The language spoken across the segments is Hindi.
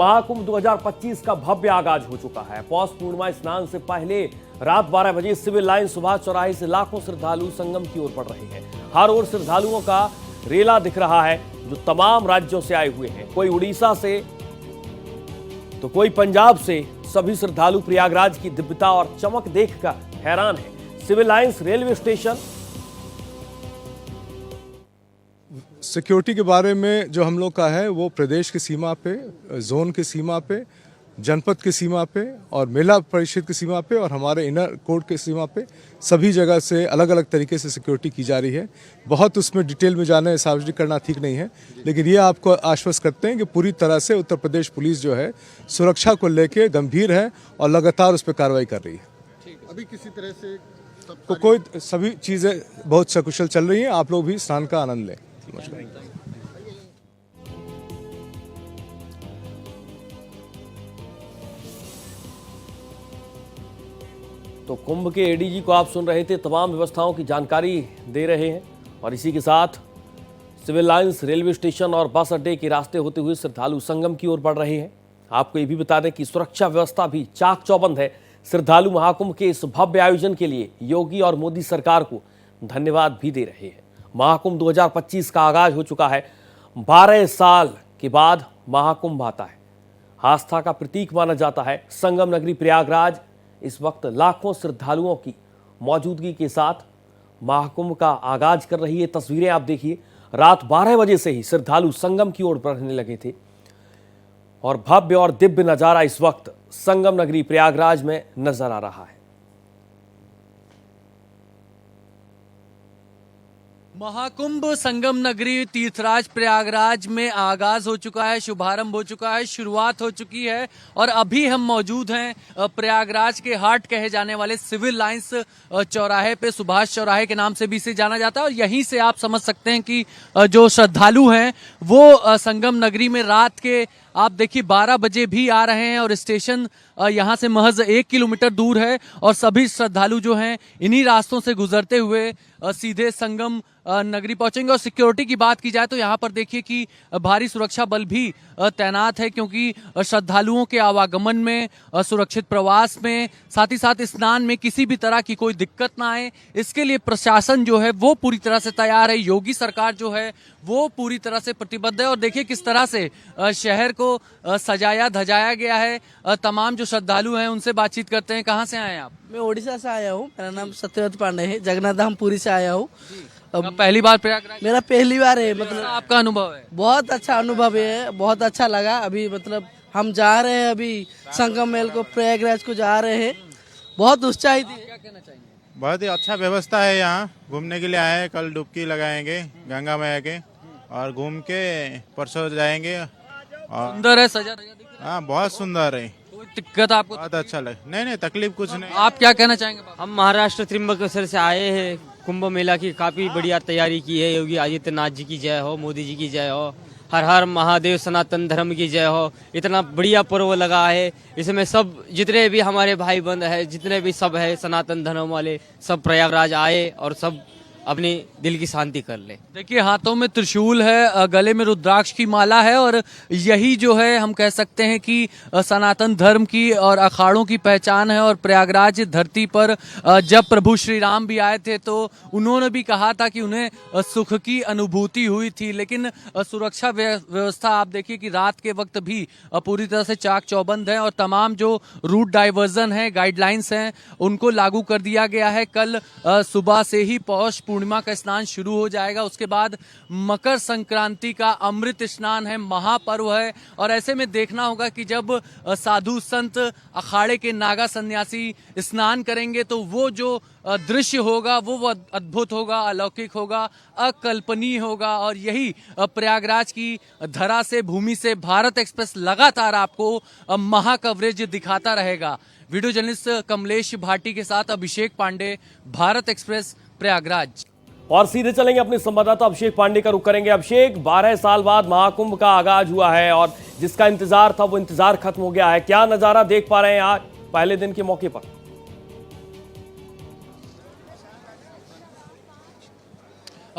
महाकुंभ 2025 का भव्य आगाज हो चुका है। पौष पूर्णिमा स्नान से पहले रात 12 बजे सिविल लाइन सुभाष चौराहे से लाखों श्रद्धालु संगम की ओर बढ़ रहे हैं। हर ओर श्रद्धालुओं का रेला दिख रहा है जो तमाम राज्यों से आए हुए हैं। कोई उड़ीसा से तो कोई पंजाब से। सभी श्रद्धालु प्रयागराज की दिव्यता और चमक देखकर हैरान हैं। Civil Lines railway station security के बारे में जो हम लोग का है वो प्रदेश की सीमा पे, जोन की सीमा पे, जनपद की सीमा पे और मेला परिषद की सीमा पे और हमारे इनर कोर्ट की सीमा पे सभी जगह से अलग अलग तरीके से सिक्योरिटी की जा रही है। बहुत उसमें डिटेल में जाने सार्वजनिक करना ठीक नहीं है, लेकिन ये आपको आश्वस्त करते हैं कि पूरी तरह से उत्तर प्रदेश पुलिस जो है सुरक्षा को लेके गंभीर है और लगातार उस पर कार्रवाई कर रही है। अभी किसी तरह से कोई सभी चीज़ें बहुत सकुशल चल रही हैं। आप लोग भी स्नान का आनंद लें। तो कुंभ के एडीजी को आप सुन रहे थे, तमाम व्यवस्थाओं की जानकारी दे रहे हैं। और इसी के साथ सिविल लाइंस रेलवे स्टेशन और बस अड्डे के रास्ते होते हुए श्रद्धालु संगम की ओर बढ़ रहे हैं। आपको ये भी बता दें कि सुरक्षा व्यवस्था भी चाक चौबंद है। श्रद्धालु महाकुंभ के इस भव्य आयोजन के लिए योगी और मोदी सरकार को धन्यवाद भी दे रहे हैं। महाकुंभ 2025 का आगाज हो चुका है। 12 साल के बाद महाकुंभ आता है। आस्था का प्रतीक माना जाता है। संगम नगरी प्रयागराज इस वक्त लाखों श्रद्धालुओं की मौजूदगी के साथ महाकुंभ का आगाज कर रही है। तस्वीरें आप देखिए, रात 12 बजे से ही श्रद्धालु संगम की ओर बढ़ने लगे थे और भव्य और दिव्य नजारा इस वक्त संगम नगरी प्रयागराज में नजर आ रहा है। महाकुंभ संगम नगरी तीर्थराज प्रयागराज में आगाज हो चुका है, शुभारंभ हो चुका है, शुरुआत हो चुकी है। और अभी हम मौजूद हैं प्रयागराज के हार्ट कहे जाने वाले सिविल लाइंस चौराहे पे, सुभाष चौराहे के नाम से भी इसे जाना जाता है। और यहीं से आप समझ सकते हैं कि जो श्रद्धालु हैं वो संगम नगरी में रात के आप देखिए 12 बजे भी आ रहे हैं और स्टेशन यहाँ से महज 1 किलोमीटर दूर है। और सभी श्रद्धालु जो हैं इन्हीं रास्तों से गुजरते हुए सीधे संगम नगरी पहुंचेंगे। और सिक्योरिटी की बात की जाए तो यहाँ पर देखिए कि भारी सुरक्षा बल भी तैनात है, क्योंकि श्रद्धालुओं के आवागमन में, सुरक्षित प्रवास में, साथ ही साथ स्नान में किसी भी तरह की कोई दिक्कत ना आए, इसके लिए प्रशासन जो है वो पूरी तरह से तैयार है। योगी सरकार जो है वो पूरी तरह से प्रतिबद्ध है। और देखिए किस तरह से शहर को सजाया धजाया गया है। तमाम जो श्रद्धालु हैं उनसे बातचीत करते हैं। कहाँ से आए हैं आप? मैं ओडिशा से आया हूँ। मेरा नाम सत्यव्रत पांडे है। जगन्नाथ धाम पुरी से आया हूँ। पहली बार प्रयागराज? मेरा पहली बार है। मतलब आपका अनुभव है? बहुत अच्छा अनुभव है, बहुत अच्छा लगा। अभी मतलब हम जा रहे हैं, अभी संगम मेल को प्रयागराज को जा रहे हैं। बहुत उत्साहित। क्या कहना चाहेंगे? बहुत ही अच्छा व्यवस्था है। यहाँ घूमने के लिए आए हैं। कल डुबकी लगाएंगे गंगा मैया के और घूम के परसों जाएंगे। और सुंदर है, सजा दिख रहा है। हाँ, बहुत सुंदर है। कोई दिक्कत आपको? बहुत अच्छा लगे। नहीं, तकलीफ कुछ नहीं। आप क्या कहना चाहेंगे? हम महाराष्ट्र त्रिम्बकेश्वर से आए हैं। कुंभ मेला की काफी बढ़िया तैयारी की है। योगी आदित्यनाथ जी की जय हो, मोदी जी की जय हो, हर हर महादेव, सनातन धर्म की जय हो। इतना बढ़िया पर्व लगा है। इसमें सब जितने भी हमारे भाई बंद है, जितने भी सब है सनातन धर्म वाले, सब प्रयागराज आए और सब अपनी दिल की शांति कर ले। देखिए हाथों में त्रिशूल है, गले में रुद्राक्ष की माला है। और यही जो है हम कह सकते हैं कि सनातन धर्म की और अखाड़ों की पहचान है। और प्रयागराज धरती पर जब प्रभु श्री राम भी आए थे तो उन्होंने भी कहा था कि उन्हें सुख की अनुभूति हुई थी। लेकिन सुरक्षा व्यवस्था आप देखिए कि रात के वक्त भी पूरी तरह से चाक चौबंद है। और तमाम जो रूट डाइवर्जन है, गाइडलाइंस हैं, उनको लागू कर दिया गया है। कल सुबह से ही पौष पूर्णिमा का स्नान शुरू हो जाएगा। उसके बाद मकर संक्रांति का अमृत स्नान है, महापर्व है। और ऐसे में देखना होगा कि जब साधु संत अखाड़े के नागा सन्यासी स्नान करेंगे तो वो जो दृश्य होगा वो अद्भुत होगा, अलौकिक होगा, अकल्पनीय होगा। और यही प्रयागराज की धरा से, भूमि से भारत एक्सप्रेस लगातार आपको महा कवरेज दिखाता रहेगा। वीडियो जर्नलिस्ट कमलेश भाटी के साथ अभिषेक पांडे, भारत एक्सप्रेस, प्रयागराज। और सीधे चलेंगे अपने संवाददाता अभिषेक पांडे का रुख करेंगे। अभिषेक, 12 साल बाद महाकुंभ का आगाज हुआ है और जिसका इंतजार था वो इंतजार खत्म हो गया है। क्या नजारा देख पा रहे हैं आज पहले दिन के मौके पर?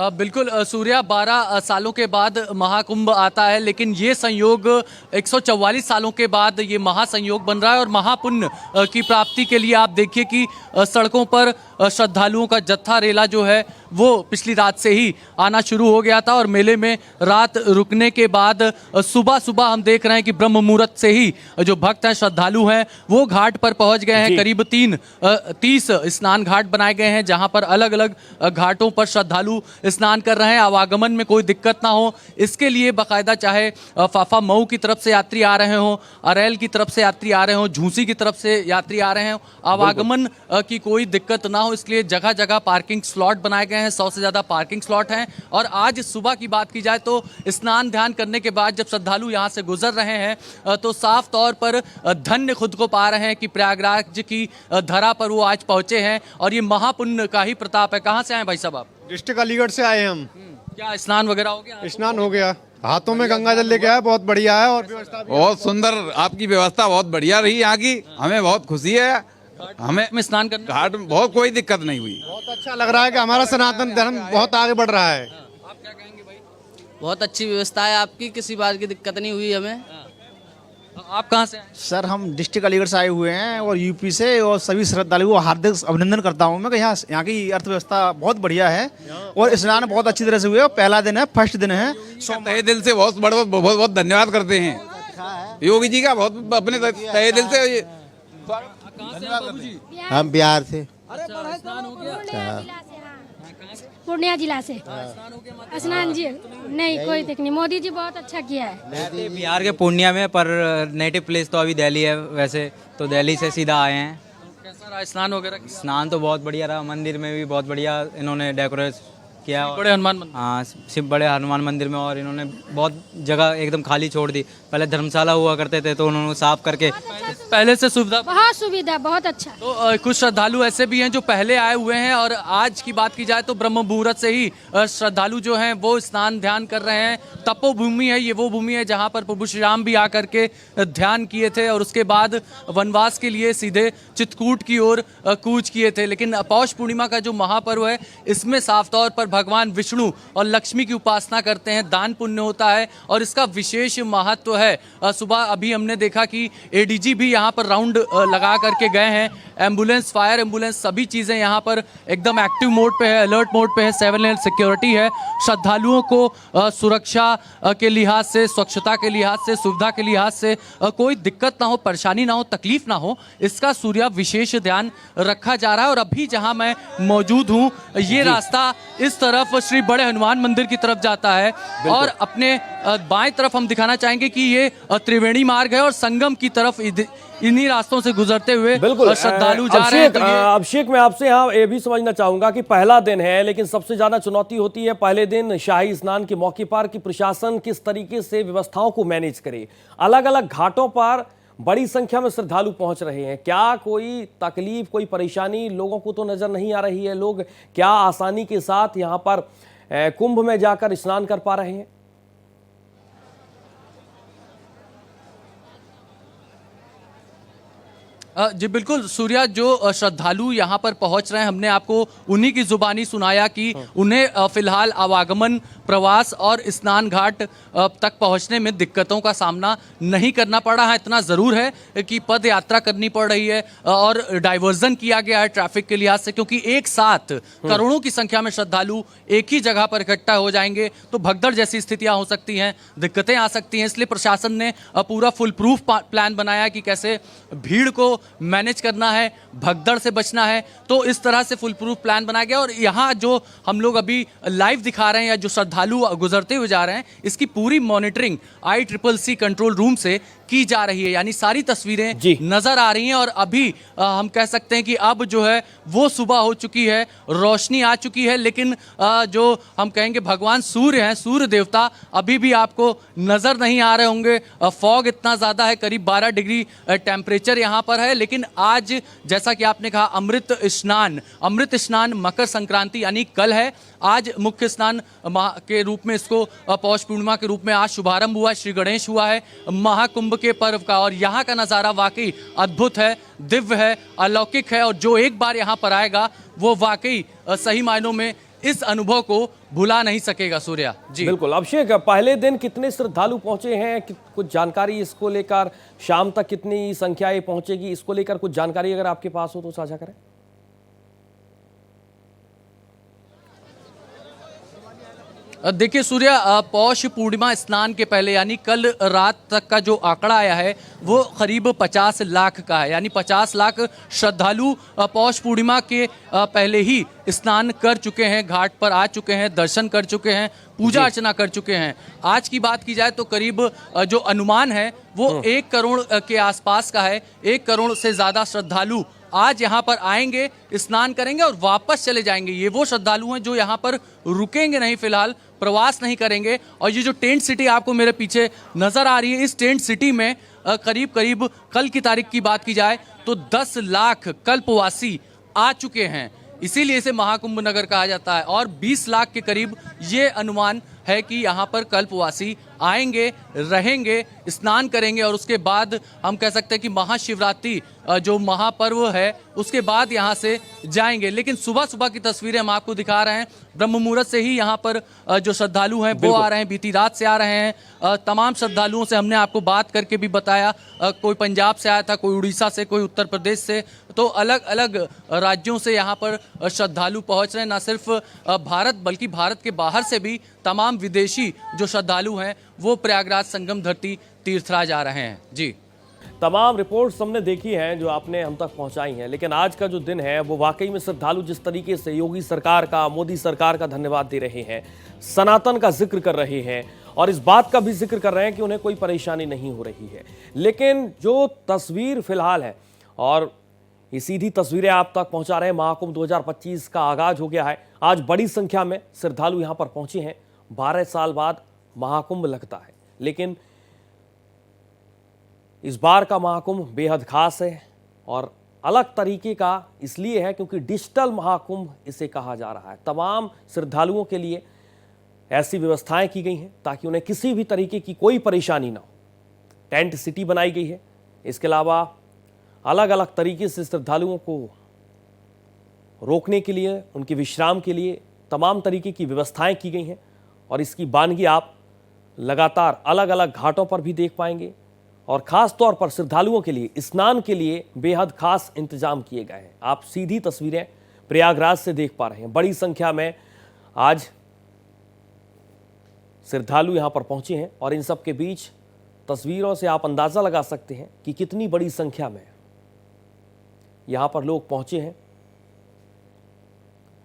बिल्कुल सूर्या 12 सालों के बाद महाकुंभ आता है, लेकिन ये संयोग 144 सालों के बाद ये महासंयोग बन रहा है और महापुण्य की प्राप्ति के लिए आप देखिए कि सड़कों पर श्रद्धालुओं का जत्था रेला जो है वो पिछली रात से ही आना शुरू हो गया था और मेले में रात रुकने के बाद सुबह सुबह हम देख रहे हैं कि ब्रह्म मुहूर्त से ही जो भक्त हैं, श्रद्धालु हैं, वो घाट पर पहुंच गए हैं। करीब 30 स्नान घाट बनाए गए हैं जहां पर अलग अलग घाटों पर श्रद्धालु स्नान कर रहे हैं। आवागमन में कोई दिक्कत ना हो इसके लिए बाकायदा चाहे फाफा मऊ की तरफ से यात्री आ रहे हों, अरैल की तरफ से यात्री आ रहे हों, झूसी की तरफ से यात्री आ रहे हों, आवागमन की कोई दिक्कत ना हो इसलिए जगह जगह पार्किंग स्लॉट बनाए गए हैं। 100 से ज़्यादा पार्किंग स्लॉट हैं और आज सुबह की बात की जाए तो स्नान ध्यान करने के बाद जब श्रद्धालु यहाँ से गुजर रहे हैं तो साफ तौर पर धन्य खुद को पा रहे हैं कि प्रयागराज की धरा पर वो आज पहुंचे हैं और ये महापुण्य का ही प्रताप है। कहाँ से आए भाई साहब आप? डिस्ट्रिक्ट अलीगढ़ से आए हम। क्या स्नान वगैरह हो गया? स्नान हो गया, हाथों में गंगा जल लेके आए, बहुत बढ़िया है और व्यवस्था भी बहुत सुंदर, आपकी व्यवस्था बहुत बढ़िया रही यहाँ की, हमें बहुत खुशी है। हमें में स्नान करना घाट में बहुत कोई दिक्कत नहीं हुई। बहुत अच्छा लग रहा है कि हमारा सनातन धर्म बहुत आगे बढ़ रहा है। आप क्या कहेंगे भाई? बहुत अच्छी व्यवस्था है आपकी, किसी बात की दिक्कत नहीं हुई हमें। आप कहाँ से आए? सर हम डिस्ट्रिक्ट अलीगढ़ से आए हुए हैं और यूपी से, और सभी श्रद्धालुओं को हार्दिक अभिनंदन करता हूँ मैं कि यहाँ की अर्थव्यवस्था बहुत बढ़िया है और स्नान बहुत अच्छी तरह से हुए और पहला दिन है, फर्स्ट दिन है। तहे दिल से बहुत बहुत बहुत बहुत धन्यवाद करते हैं योगी जी का, बहुत अपने तहे दिल से। हम बिहार से। पूर्णिया जिला से स्नान जी नहीं कोई दिक्कत नहीं, मोदी जी बहुत अच्छा किया है। बिहार के पूर्णिया में, पर नेटिव प्लेस तो अभी दिल्ली है वैसे, तो दिल्ली से सीधा आए हैं। कैसा रहा स्नान वगैरह? स्नान तो बहुत बढ़िया रहा, मंदिर में भी बहुत बढ़िया इन्होंने डेकोरेट किया। बड़े हनुमान मंदिर? हाँ, शिव बड़े हनुमान मंदिर में, और इन्होंने बहुत जगह एकदम खाली छोड़ दी। पहले धर्मशाला हुआ करते थे तो उन्होंने साफ करके पहले से सुविधा, बहुत सुविधा, बहुत अच्छा। तो कुछ श्रद्धालु ऐसे भी हैं जो पहले आए हुए हैं और आज की बात की जाए तो ब्रह्म मुहूर्त से ही श्रद्धालु जो हैं वो स्नान ध्यान कर रहे हैं। तपोभूमि है ये, वो भूमि है जहां पर प्रभु श्री राम भी आकर के ध्यान किए थे और उसके बाद वनवास के लिए सीधे चित्रकूट की ओर कूच किए थे। लेकिन पौष पूर्णिमा का जो महापर्व है इसमें साफ तौर पर भगवान विष्णु और लक्ष्मी की उपासना करते हैं, दान पुण्य होता है और इसका विशेष महत्व है। सुबह अभी हमने देखा कि एडीजी भी यहाँ पर राउंड लगा करके गए हैं। एम्बुलेंस, फायर एम्बुलेंस, सभी चीज़ें यहाँ पर एकदम एक्टिव मोड पे है, अलर्ट मोड पे है, 7 लेन सिक्योरिटी है। श्रद्धालुओं को सुरक्षा के लिहाज से, स्वच्छता के लिहाज से, सुविधा के लिहाज से कोई दिक्कत ना हो, परेशानी ना हो, तकलीफ ना हो, इसका सूर्या विशेष ध्यान रखा जा रहा है। और अभी जहाँ मैं मौजूद हूँ ये रास्ता इस तरफ श्री बड़े हनुमान मंदिर की तरफ जाता है और अपने बाएं तरफ हम दिखाना चाहेंगे कि ये त्रिवेणी मार्ग है और संगम की तरफ इन्हीं रास्तों से गुजरते हुए श्रद्धालु जा रहे हैं। अभिषेक, मैं आपसे यहाँ ये भी समझना चाहूंगा कि पहला दिन है लेकिन सबसे ज्यादा चुनौती होती है पहले दिन शाही स्नान के मौके पर कि प्रशासन किस तरीके से व्यवस्थाओं को मैनेज करे। अलग अलग घाटों पर बड़ी संख्या में श्रद्धालु पहुंच रहे हैं, क्या कोई तकलीफ, कोई परेशानी लोगों को तो नजर नहीं आ रही है? लोग क्या आसानी के साथ यहाँ पर कुंभ में जाकर स्नान कर पा रहे हैं? जी बिल्कुल सूर्या, जो श्रद्धालु यहाँ पर पहुँच रहे हैं हमने आपको उन्हीं की जुबानी सुनाया कि उन्हें फिलहाल आवागमन, प्रवास और स्नान घाट तक पहुँचने में दिक्कतों का सामना नहीं करना पड़ा है। इतना ज़रूर है कि पद यात्रा करनी पड़ रही है और डाइवर्जन किया गया है ट्रैफिक के लिहाज से, क्योंकि एक साथ करोड़ों की संख्या में श्रद्धालु एक ही जगह पर इकट्ठा हो जाएंगे तो भगदड़ जैसी स्थितियाँ हो सकती हैं, दिक्कतें आ सकती हैं। इसलिए प्रशासन ने पूरा फुल प्रूफ प्लान बनाया कि कैसे भीड़ को मैनेज करना है, भगदड़ से बचना है। तो इस तरह से फुल प्रूफ प्लान बनाया गया और यहाँ जो हम लोग अभी लाइव दिखा रहे हैं या जो श्रद्धालु गुजरते हुए जा रहे हैं इसकी पूरी मॉनिटरिंग ICCC कंट्रोल रूम से की जा रही है, यानी सारी तस्वीरें नजर आ रही हैं। और अभी हम कह सकते हैं कि अब जो है वो सुबह हो चुकी है, रोशनी आ चुकी है, लेकिन जो हम कहेंगे भगवान सूर्य हैं, सूर्य देवता अभी भी आपको नजर नहीं आ रहे होंगे। फॉग इतना ज़्यादा है, करीब 12 डिग्री टेम्परेचर यहाँ पर है। लेकिन आज जैसा कि आपने कहा अमृत स्नान मकर संक्रांति यानी कल है। आज मुख्य स्नान के रूप में इसको पौष पूर्णिमा के रूप में आज शुभारंभ हुआ, श्री गणेश हुआ है महाकुंभ के पर्व का। और यहाँ का नज़ारा वाकई अद्भुत है, दिव्य है, अलौकिक है और जो एक बार यहाँ पर आएगा वो वाकई सही मायनों में इस अनुभव को भुला नहीं सकेगा सूर्या जी। बिल्कुल। अभिषेक, पहले दिन कितने श्रद्धालु पहुंचे हैं, कुछ जानकारी इसको लेकर, शाम तक कितनी संख्या ये पहुंचेगी, इसको लेकर कुछ जानकारी अगर आपके पास हो तो साझा करें। देखिए सूर्या, पौष पूर्णिमा स्नान के पहले यानी कल रात तक का जो आंकड़ा आया है वो करीब 50 लाख का है। यानी 50 लाख श्रद्धालु पौष पूर्णिमा के पहले ही स्नान कर चुके हैं, घाट पर आ चुके हैं, दर्शन कर चुके हैं, पूजा अर्चना कर चुके हैं। आज की बात की जाए तो करीब जो अनुमान है वो 1 करोड़ के आसपास का है। 1 करोड़ से ज़्यादा श्रद्धालु आज यहाँ पर आएंगे, स्नान करेंगे और वापस चले जाएंगे। ये वो श्रद्धालु हैं जो यहाँ पर रुकेंगे नहीं, फिलहाल प्रवास नहीं करेंगे। और ये जो टेंट सिटी आपको मेरे पीछे नजर आ रही है, इस टेंट सिटी में करीब कल की तारीख की बात की जाए तो 10 लाख कल्पवासी आ चुके हैं। इसीलिए इसे महाकुंभ नगर कहा जाता है। और 20 लाख के करीब ये अनुमान है कि यहाँ पर कल्पवासी आएंगे, रहेंगे, स्नान करेंगे और उसके बाद हम कह सकते हैं कि महाशिवरात्रि जो महापर्व है उसके बाद यहाँ से जाएंगे। लेकिन सुबह सुबह की तस्वीरें हम आपको दिखा रहे हैं। ब्रह्म मुहूर्त से ही यहाँ पर जो श्रद्धालु हैं वो आ रहे हैं, बीती रात से आ रहे हैं। तमाम श्रद्धालुओं से हमने आपको बात करके भी बताया, कोई पंजाब से आया था, कोई उड़ीसा से, कोई उत्तर प्रदेश से, तो अलग अलग राज्यों से यहाँ पर श्रद्धालु पहुँच रहे हैं। न सिर्फ भारत बल्कि भारत के बाहर से भी तमाम विदेशी जो श्रद्धालु हैं वो प्रयागराज संगम धरती तीर्थराज आ रहे हैं जी। तमाम रिपोर्ट्स हमने देखी हैं जो आपने हम तक पहुंचाई हैं, लेकिन आज का जो दिन है वो वाकई में श्रद्धालु जिस तरीके से योगी सरकार का, मोदी सरकार का धन्यवाद दे रहे हैं, सनातन का जिक्र कर रहे हैं और इस बात का भी जिक्र कर रहे हैं कि उन्हें कोई परेशानी नहीं हो रही है। लेकिन जो तस्वीर फिलहाल है और ये सीधी तस्वीरें आप तक पहुंचा रहे हैं, महाकुंभ 2025 का आगाज हो गया है। आज बड़ी संख्या में श्रद्धालु यहां पर पहुंचे हैं। 12 साल बाद महाकुंभ लगता है, लेकिन इस बार का महाकुंभ बेहद खास है और अलग तरीके का इसलिए है क्योंकि डिजिटल महाकुंभ इसे कहा जा रहा है। तमाम श्रद्धालुओं के लिए ऐसी व्यवस्थाएं की गई हैं ताकि उन्हें किसी भी तरीके की कोई परेशानी ना हो। टेंट सिटी बनाई गई है, इसके अलावा अलग अलग तरीके से श्रद्धालुओं को रोकने के लिए, उनके विश्राम के लिए तमाम तरीके की व्यवस्थाएं की गई हैं और इसकी बानगी आप लगातार अलग अलग घाटों पर भी देख पाएंगे। और खास तौर पर श्रद्धालुओं के लिए स्नान के लिए बेहद खास इंतजाम किए गए हैं। आप सीधी तस्वीरें प्रयागराज से देख पा रहे हैं। बड़ी संख्या में आज श्रद्धालु यहां पर पहुंचे हैं और इन सब के बीच तस्वीरों से आप अंदाजा लगा सकते हैं कि कितनी बड़ी संख्या में यहां पर लोग पहुंचे हैं।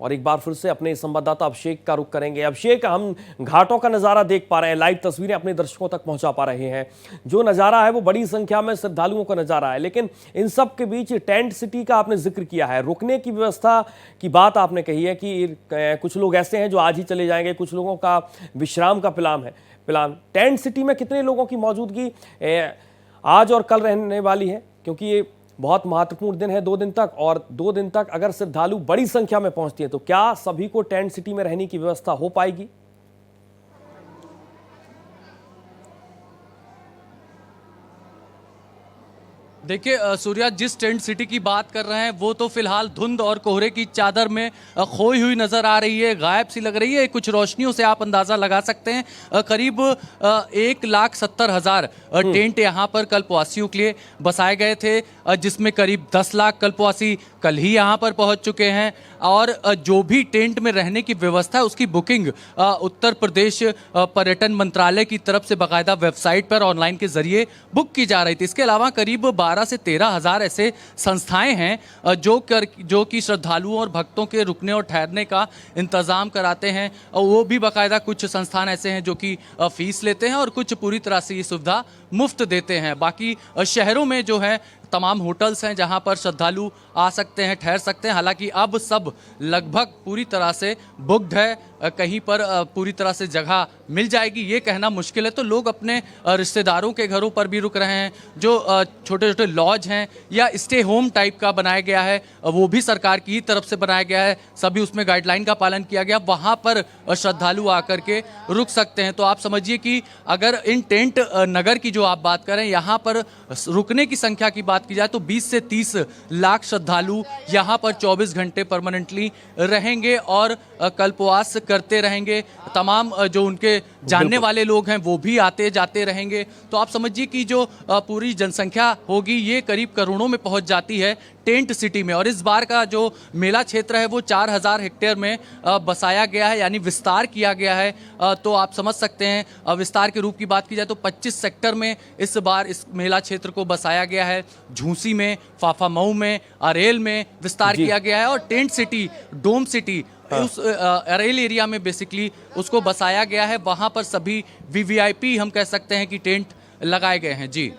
और एक बार फिर से अपने संवाददाता अभिषेक का रुख करेंगे। अभिषेक, हम घाटों का नज़ारा देख पा रहे हैं, लाइव तस्वीरें अपने दर्शकों तक पहुंचा पा रहे हैं। जो नज़ारा है वो बड़ी संख्या में श्रद्धालुओं का नज़ारा है, लेकिन इन सब के बीच टेंट सिटी का आपने जिक्र किया है, रुकने की व्यवस्था की बात आपने कही है कि कुछ लोग ऐसे हैं जो आज ही चले जाएंगे, कुछ लोगों का विश्राम का प्लान। टेंट सिटी में कितने लोगों की मौजूदगी आज और कल रहने वाली है, क्योंकि ये बहुत महत्वपूर्ण दिन है 2 दिन तक, और 2 दिन तक अगर श्रद्धालु बड़ी संख्या में पहुंचती है तो क्या सभी को टेंट सिटी में रहने की व्यवस्था हो पाएगी? देखिए सूर्या, जिस टेंट सिटी की बात कर रहे हैं वो तो फिलहाल धुंध और कोहरे की चादर में खोई हुई नजर आ रही है, गायब सी लग रही है। कुछ रोशनियों से आप अंदाजा लगा सकते हैं। करीब 1,70,000 टेंट यहाँ पर कल्पवासियों के लिए बसाए गए थे, जिसमें करीब 10 लाख कल्पवासी कल ही यहाँ पर पहुँच चुके हैं। और जो भी टेंट में रहने की व्यवस्था है उसकी बुकिंग उत्तर प्रदेश पर्यटन मंत्रालय की तरफ से बाकायदा वेबसाइट पर ऑनलाइन के जरिए बुक की जा रही थी। इसके अलावा करीब 12 से 13 हज़ार ऐसे संस्थाएं हैं जो कि श्रद्धालुओं और भक्तों के रुकने और ठहरने का इंतज़ाम कराते हैं। और वो भी बाकायदा कुछ संस्थान ऐसे हैं जो कि फीस लेते हैं और कुछ पूरी तरह से ये सुविधा मुफ्त देते हैं। बाकी शहरों में जो है तमाम होटल्स हैं जहां पर श्रद्धालु आ सकते हैं, ठहर सकते हैं। हालांकि अब सब लगभग पूरी तरह से बुक्ड है, कहीं पर पूरी तरह से जगह मिल जाएगी ये कहना मुश्किल है। तो लोग अपने रिश्तेदारों के घरों पर भी रुक रहे हैं। जो छोटे छोटे लॉज हैं या स्टे होम टाइप का बनाया गया है वो भी सरकार की तरफ से बनाया गया है, सभी उसमें गाइडलाइन का पालन किया गया, वहाँ पर श्रद्धालु आकर के रुक सकते हैं। तो आप समझिए कि अगर इन टेंट नगर की जो आप बात करें, यहाँ पर रुकने की संख्या की बात बात की जाए तो 20 से 30 लाख श्रद्धालु यहाँ पर 24 घंटे परमानेंटली रहेंगे और कल्पवास करते रहेंगे। तमाम जो उनके जानने वाले लोग हैं वो भी आते जाते रहेंगे। तो आप समझिए कि जो पूरी जनसंख्या होगी ये करीब करोड़ों में पहुंच जाती है टेंट सिटी में। और इस बार का जो मेला क्षेत्र है वो 4000 हेक्टेयर में बसाया गया है, यानी विस्तार किया गया है। तो आप समझ सकते हैं विस्तार के रूप की बात की जाए तो 25 सेक्टर में इस बार इस मेला क्षेत्र को बसाया गया है। झूसी में, फाफामऊ में, अरेल में विस्तार किया गया है और टेंट सिटी, डोम सिटी उस अरेल एरिया में बेसिकली उसको बसाया गया है। वहां पर सभी वीवीआईपी हम कह सकते हैं कि टेंट लगाए गए हैं। जी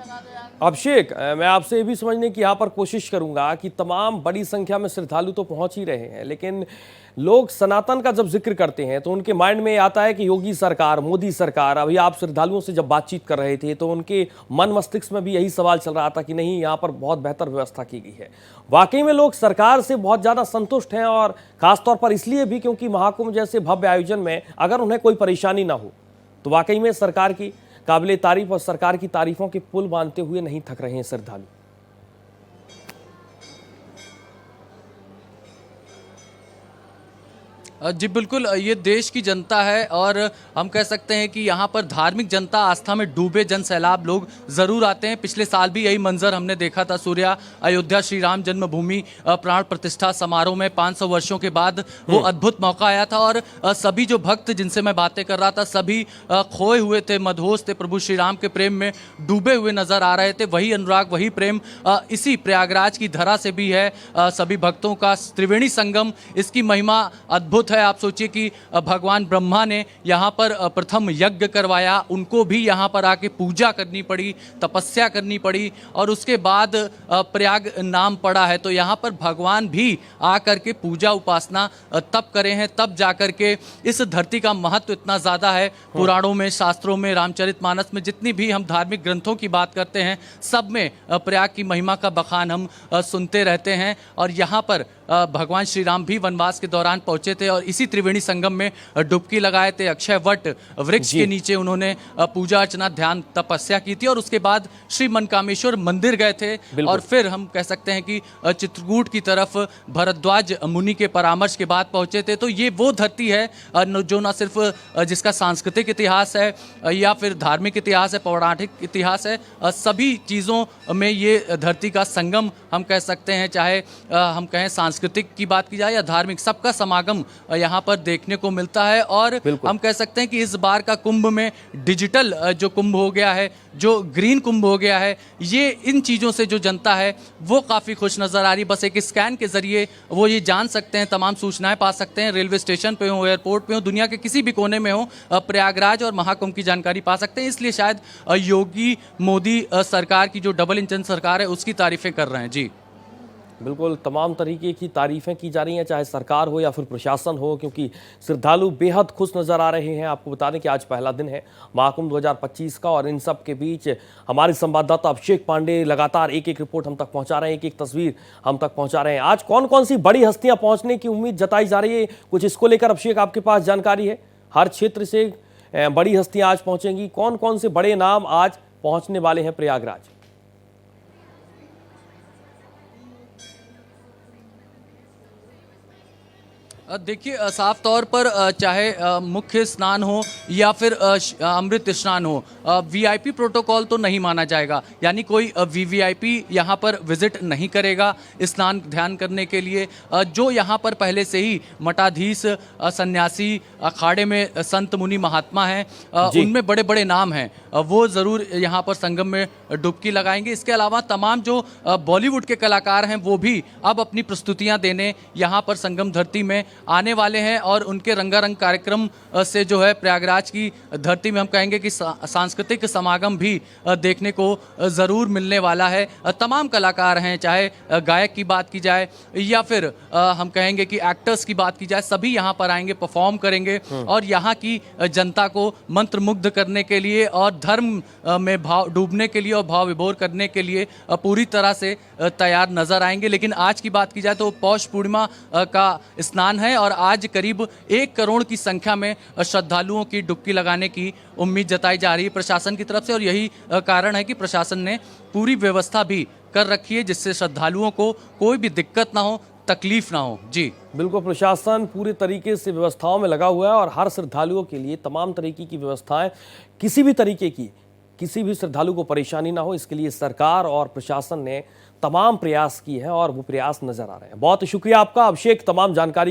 अभिषेक, मैं आपसे ये भी समझने की यहाँ पर कोशिश करूंगा कि तमाम बड़ी संख्या में श्रद्धालु तो पहुंच ही रहे हैं, लेकिन लोग सनातन का जब जिक्र करते हैं तो उनके माइंड में आता है कि योगी सरकार, मोदी सरकार। अभी आप श्रद्धालुओं से जब बातचीत कर रहे थे तो उनके मन मस्तिष्क में भी यही सवाल चल रहा था कि नहीं, यहाँ पर बहुत बेहतर व्यवस्था की गई है। वाकई में लोग सरकार से बहुत ज़्यादा संतुष्ट हैं, और खासतौर पर इसलिए भी क्योंकि महाकुंभ जैसे भव्य आयोजन में अगर उन्हें कोई परेशानी ना हो तो वाकई में सरकार की काबिले तारीफ और सरकार की तारीफों के पुल बांधते हुए नहीं थक रहे हैं श्रद्धालु। जी बिल्कुल, ये देश की जनता है और हम कह सकते हैं कि यहाँ पर धार्मिक जनता आस्था में डूबे जन सैलाब लोग ज़रूर आते हैं। पिछले साल भी यही मंजर हमने देखा था। सूर्या अयोध्या श्री राम जन्मभूमि प्राण प्रतिष्ठा समारोह में 500 वर्षों के बाद वो अद्भुत मौका आया था और सभी जो भक्त जिनसे मैं बातें कर रहा था सभी खोए हुए थे, मदहोश थे, प्रभु श्री राम के प्रेम में डूबे हुए नजर आ रहे थे। वही अनुराग, वही प्रेम इसी प्रयागराज की धरा से भी है। सभी भक्तों का त्रिवेणी संगम, इसकी महिमा अद्भुत है। आप सोचिए कि भगवान ब्रह्मा ने यहाँ पर प्रथम यज्ञ करवाया, उनको भी यहाँ पर आके पूजा करनी पड़ी, तपस्या करनी पड़ी और उसके बाद प्रयाग नाम पड़ा है। तो यहाँ पर भगवान भी आकर के पूजा उपासना तब करे हैं, तब जाकर के इस धरती का महत्व इतना ज़्यादा है। पुराणों में, शास्त्रों में, रामचरितमानस में जितनी भी हम धार्मिक ग्रंथों की बात करते हैं सब में प्रयाग की महिमा का बखान हम सुनते रहते हैं। और यहाँ पर भगवान श्री राम भी वनवास के दौरान पहुंचे थे और इसी त्रिवेणी संगम में डुबकी लगाए थे। अक्षय वट वृक्ष के नीचे उन्होंने पूजा अर्चना, ध्यान, तपस्या की थी और उसके बाद श्री मनकामेश्वर मंदिर गए थे और फिर हम कह सकते हैं कि चित्रकूट की तरफ भरद्वाज मुनि के परामर्श के बाद पहुंचे थे। तो ये वो धरती है जो न सिर्फ जिसका सांस्कृतिक इतिहास है या फिर धार्मिक इतिहास है, पौराणिक इतिहास है, सभी चीज़ों में ये धरती का संगम हम कह सकते हैं। चाहे हम कहें सांस्कृतिक की बात की जाए या धार्मिक, सबका समागम यहाँ पर देखने को मिलता है। और हम कह सकते हैं कि इस बार का कुंभ में डिजिटल जो कुंभ हो गया है, जो ग्रीन कुंभ हो गया है, ये इन चीज़ों से जो जनता है वो काफ़ी खुश नज़र आ रही। बस एक स्कैन के ज़रिए वो ये जान सकते हैं, तमाम सूचनाएं पा सकते हैं, रेलवे स्टेशन पे हो, एयरपोर्ट पे हो, दुनिया के किसी भी कोने में हो, प्रयागराज और महाकुंभ की जानकारी पा सकते हैं। इसलिए शायद योगी मोदी सरकार की जो डबल इंजन सरकार है उसकी तारीफ़ें कर रहे हैं। जी बिल्कुल, तमाम तरीके की तारीफ़ें की जा रही हैं, चाहे सरकार हो या फिर प्रशासन हो, क्योंकि श्रद्धालु बेहद खुश नज़र आ रहे हैं। आपको बता दें कि आज पहला दिन है महाकुंभ 2025 का और इन सब के बीच हमारे संवाददाता अभिषेक पांडे लगातार एक एक रिपोर्ट हम तक पहुंचा रहे हैं, एक एक तस्वीर हम तक पहुंचा रहे हैं। आज कौन कौन सी बड़ी हस्तियां पहुंचने की उम्मीद जताई जा रही है, कुछ इसको लेकर अभिषेक आपके पास जानकारी है? हर क्षेत्र से बड़ी हस्तियाँ आज पहुँचेंगी, कौन कौन से बड़े नाम आज पहुँचने वाले हैं प्रयागराज? देखिए, साफ तौर पर चाहे मुख्य स्नान हो या फिर अमृत स्नान हो, वीआईपी प्रोटोकॉल तो नहीं माना जाएगा। यानी कोई वीवीआईपी यहाँ पर विजिट नहीं करेगा स्नान ध्यान करने के लिए। जो यहाँ पर पहले से ही मठाधीश, सन्यासी, अखाड़े में संत मुनि महात्मा हैं, उनमें बड़े बड़े नाम हैं, वो ज़रूर यहाँ पर संगम में डुबकी लगाएंगे। इसके अलावा तमाम जो बॉलीवुड के कलाकार हैं वो भी अब अपनी प्रस्तुतियाँ देने यहाँ पर संगम धरती में आने वाले हैं और उनके रंगारंग कार्यक्रम से जो है प्रयागराज की धरती में हम कहेंगे कि सांस्कृतिक समागम भी देखने को ज़रूर मिलने वाला है। तमाम कलाकार हैं, चाहे गायक की बात की जाए या फिर हम कहेंगे कि एक्टर्स की बात की जाए, सभी यहाँ पर आएंगे, परफॉर्म करेंगे और यहाँ की जनता को मंत्रमुग्ध करने के लिए और धर्म में भाव डूबने के लिए और भाव विभोर करने के लिए पूरी तरह से तैयार नजर आएंगे। लेकिन आज की बात की जाए तो पौष पूर्णिमा का स्नान है हैं और आज करीब 1 करोड़ की संख्या में श्रद्धालुओं की डुबकी लगाने की उम्मीद जताई जा रही है प्रशासन की तरफ से। और यही कारण है कि प्रशासन ने पूरी व्यवस्था भी कर रखी है जिससे श्रद्धालुओं को कोई भी दिक्कत ना हो, तकलीफ ना हो। जी बिल्कुल, प्रशासन पूरे तरीके से व्यवस्थाओं में लगा हुआ है और हर श्रद्धालुओं के लिए तमाम तरीके की व्यवस्थाएं, किसी भी तरीके की किसी भी श्रद्धालु को परेशानी ना हो, इसके लिए सरकार और प्रशासन ने तमाम प्रयास किए हैं और वो प्रयास नजर आ रहे हैं। बहुत शुक्रिया आपका अभिषेक, तमाम जानकारी